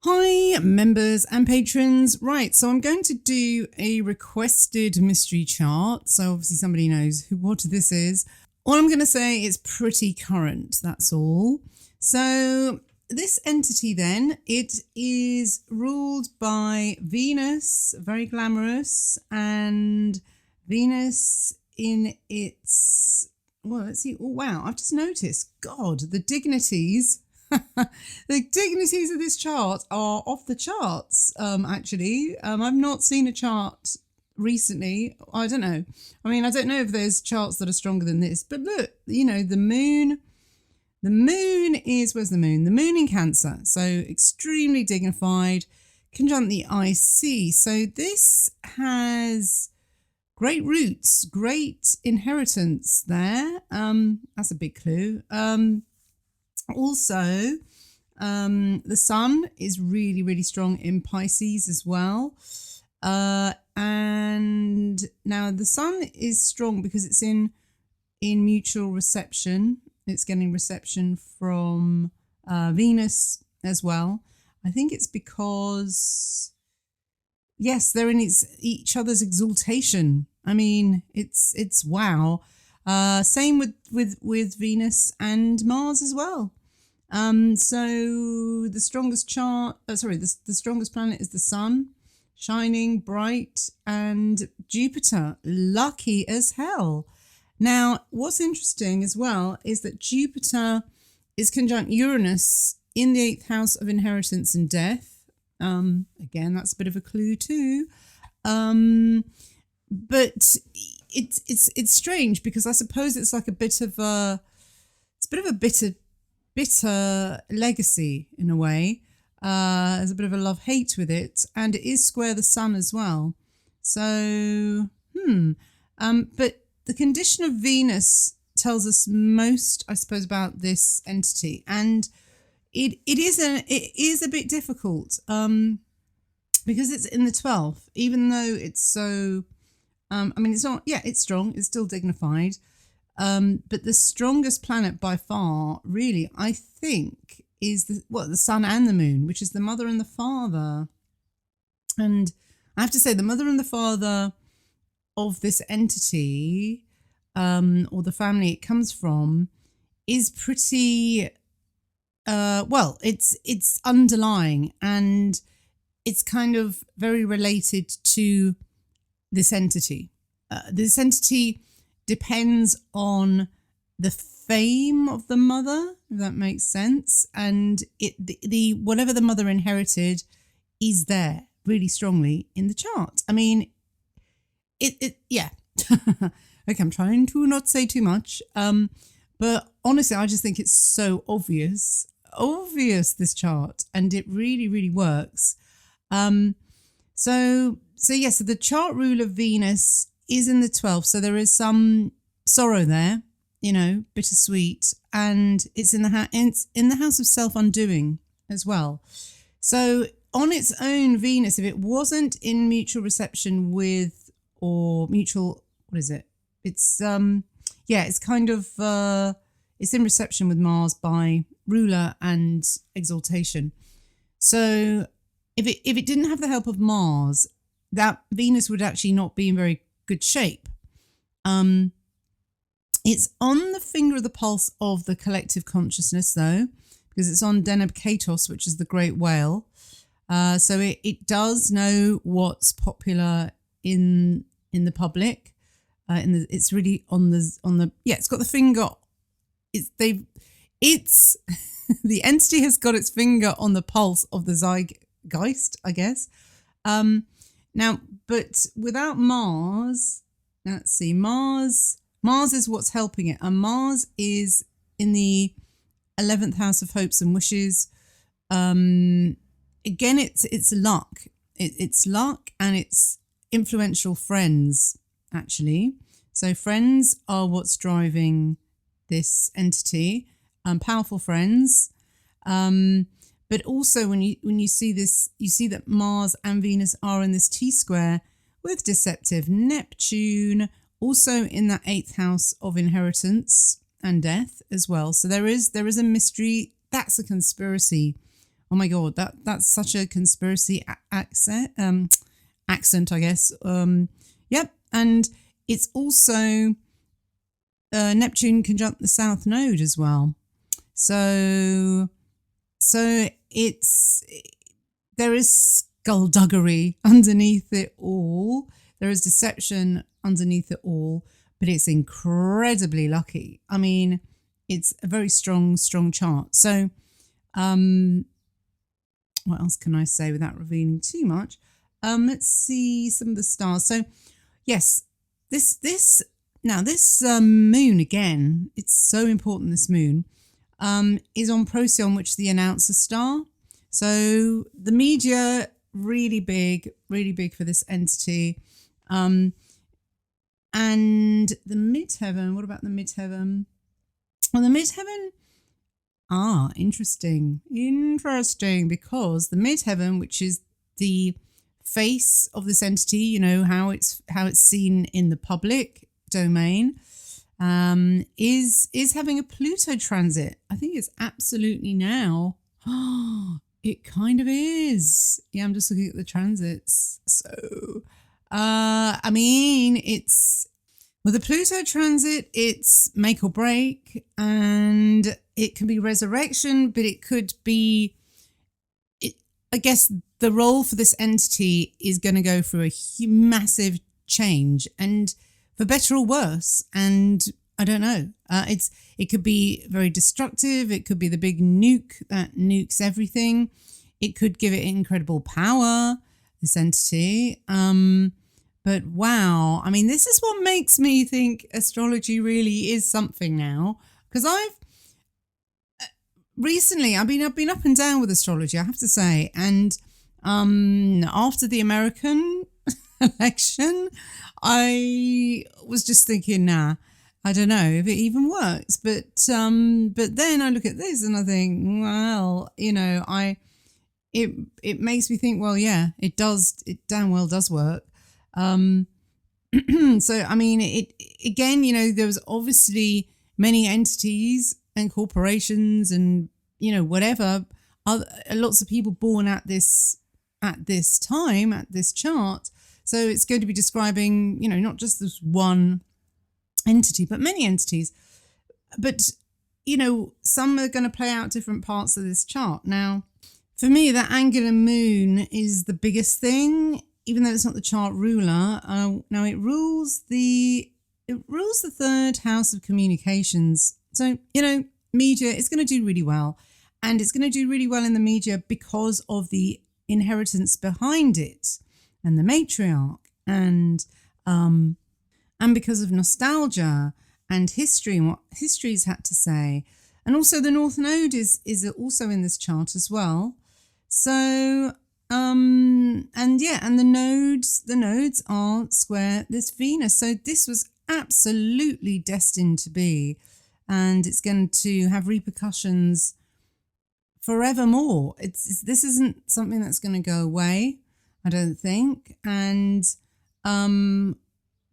Hi, members and patrons. Right, so I'm going to do a requested mystery chart. So obviously somebody knows what this is. All I'm going to say is pretty current, that's all. So this entity then, it is ruled by Venus, very glamorous, and Venus in its, well, let's see. Oh, wow, I've just noticed, God, the dignities. The dignities of this chart are off the charts, actually. I've not seen a chart recently. I don't know. I mean, I don't know if there's charts that are stronger than this, but look, you know, the moon is, where's the moon? The moon in Cancer. So extremely dignified, conjunct the IC. So this has great roots, great inheritance there. That's a big clue. Also, the sun is really, really strong in Pisces as well. And now the sun is strong because it's in mutual reception. It's getting reception from Venus as well. I think it's because, yes, they're in each other's exaltation. I mean, it's wow. Same with Venus and Mars as well. So the strongest the strongest planet is the sun, shining bright, and Jupiter, lucky as hell. Now, what's interesting as well is that Jupiter is conjunct Uranus in the 8th house of inheritance and death. Again, that's a bit of a clue too. But it's strange because I suppose it's like a bit of a bitter legacy in a way. There's a bit of a love-hate with it, and it is square the sun as well. So, but the condition of Venus tells us most, I suppose, about this entity, and it is a bit difficult because it's in the 12th, even though it's so. I mean, it's not. Yeah, it's strong. It's still dignified. But the strongest planet by far, really, I think, is the sun and the moon, which is the mother and the father. And I have to say, the mother and the father of this entity, or the family it comes from, is pretty. It's underlying, and it's kind of very related to this entity. This entity depends on the fame of the mother, if that makes sense, and the whatever the mother inherited is there really strongly in the chart. I mean, yeah. Okay, I'm trying to not say too much, but honestly, I just think it's so obvious this chart, and it really, really works. So the chart ruler Venus is in the 12th, so there is some sorrow there, you know, bittersweet, and it's in the house of self-undoing as well. So on its own, Venus, if it wasn't in mutual reception with, or mutual, what is it? It's it's kind of it's in reception with Mars by ruler and exaltation. So if it didn't have the help of Mars, that Venus would actually not be in very good shape. It's on the finger of the pulse of the collective consciousness, though, because it's on Deneb Katos, which is the great whale. So it does know what's popular in the public. It's really on the it's got the finger. It's the entity has got its finger on the pulse of the Zeitgeist, I guess. Now, but without Mars, let's see, Mars is what's helping it, and Mars is in the 11th house of hopes and wishes. Again, it's luck. It's luck, and it's influential friends, actually. So friends are what's driving this entity, powerful friends. But also when you see this, you see that Mars and Venus are in this T-square with deceptive Neptune, also in that 8th house of inheritance and death as well. So there is a mystery. That's a conspiracy Oh my God, that's such a conspiracy accent, I guess. Yep. And it's also Neptune conjunct the South Node as well. So there is skullduggery underneath it all. There is deception underneath it all, but it's incredibly lucky. I mean, it's a very strong chart. So, what else can I say without revealing too much? Let's see some of the stars. So, yes, this moon again. It's so important. This moon is on Procyon, which is the announcer star. So the media really big for this entity. And the midheaven. What about the midheaven? Well, the midheaven. Interesting, because the midheaven, which is the face of this entity, you know, how it's seen in the public domain, is having a Pluto transit. I think it's absolutely now. It kind of is. Yeah, I'm just looking at the transits. So, I mean, with the Pluto transit, it's make or break, and it can be resurrection, but it could be, I guess the role for this entity is going to go through a massive change, and for better or worse. And I don't know. It could be very destructive. It could be the big nuke that nukes everything. It could give it incredible power, this entity. But wow, I mean, this is what makes me think astrology really is something now. Because I've been up and down with astrology, I have to say. And after the American election, I was just thinking, nah, I don't know if it even works. But then I look at this and I think, well, you know, it makes me think, well, yeah, it does. It damn well does work. So I mean, it again, you know, there was obviously many entities and corporations and, you know, whatever, lots of people born at this time, at this chart. So it's going to be describing, you know, not just this one entity, but many entities. But, you know, some are going to play out different parts of this chart. Now, for me, that angular moon is the biggest thing, even though it's not the chart ruler. Now it rules the third house of communications. So, you know, media is going to do really well, and it's going to do really well in the media because of the inheritance behind it, and the matriarch, and because of nostalgia and history and what history's had to say, and also the North Node is also in this chart as well. So. And the nodes are square this Venus. So this was absolutely destined to be, and it's going to have repercussions forevermore. This isn't something that's going to go away, I don't think. And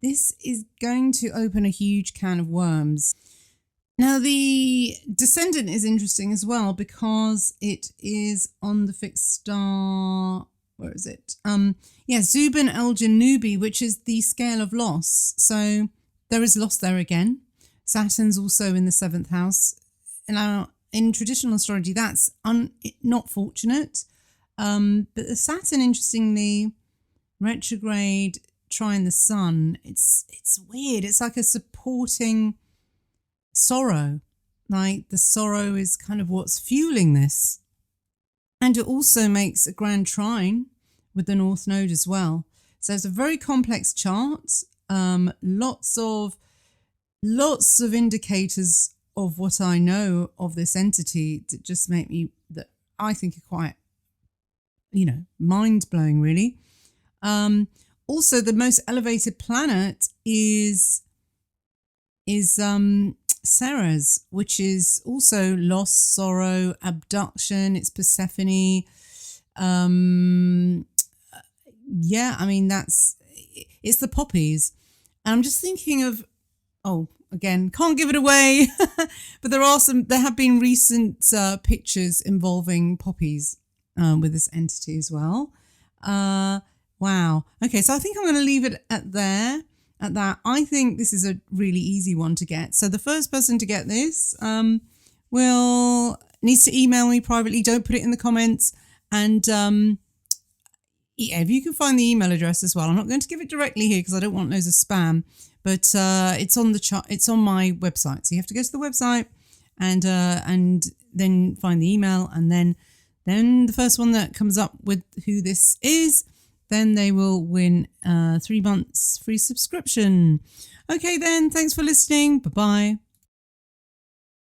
this is going to open a huge can of worms. Now, the descendant is interesting as well because it is on the fixed star. Where is it? Zuban El Janubi, which is the scale of loss. So there is loss there again. Saturn's also in the 7th house. Now, in traditional astrology, that's not fortunate. But the Saturn, interestingly, retrograde, trine the sun. It's weird. It's like a supporting sorrow, like the sorrow is kind of what's fueling this. And it also makes a grand trine with the North Node as well. So it's a very complex chart. Lots of indicators of what I know of this entity that just make me, that I think are quite, you know, mind-blowing really. Also, the most elevated planet is Ceres, which is also loss, sorrow, abduction. It's Persephone. I mean, it's the poppies. And I'm just thinking of, again, can't give it away, but there have been recent pictures involving poppies. with this entity as well. Wow. Okay, so I think I'm going to leave it at that. I think this is a really easy one to get. So the first person to get this needs to email me privately. Don't put it in the comments. And if you can find the email address as well. I'm not going to give it directly here because I don't want loads of spam. But it's on the chart. It's on my website. So you have to go to the website and then find the email, and then the first one that comes up with who this is, then they will win 3 months free subscription. Okay, then. Thanks for listening. Bye-bye.